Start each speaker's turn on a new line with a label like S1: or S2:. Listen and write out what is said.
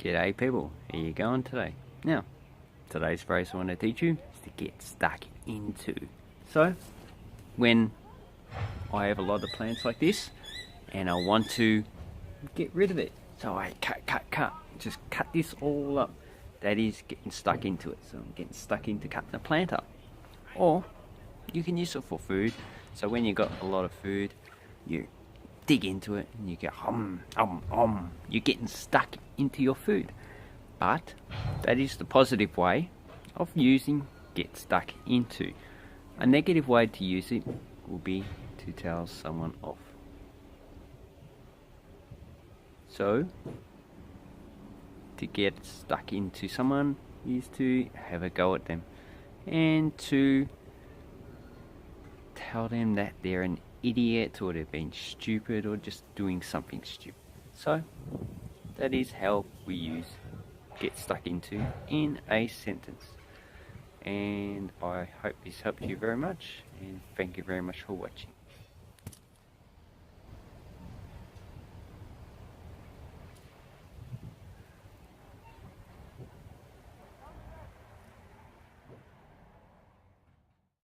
S1: G'day people, how you going today? Now, today's phrase I want to teach you is to get stuck into. So, when I have a lot of plants like this and I want to get rid of it, so I cut, just cut this all up. That is getting stuck into it. So I'm getting stuck into cutting the plant up. Or you can use it for food. So when you got a lot of food, you dig into it and you go you're getting stuck into your food. But that is the positive way of using get stuck into. A negative way to use it will be to tell someone off. So to get stuck into someone is to have a go at them and to tell them that they're an idiot or they've been stupid or just doing something stupid. So that is how we use get stuck into in a sentence. And I hope this helped you very much, and thank you very much for watching.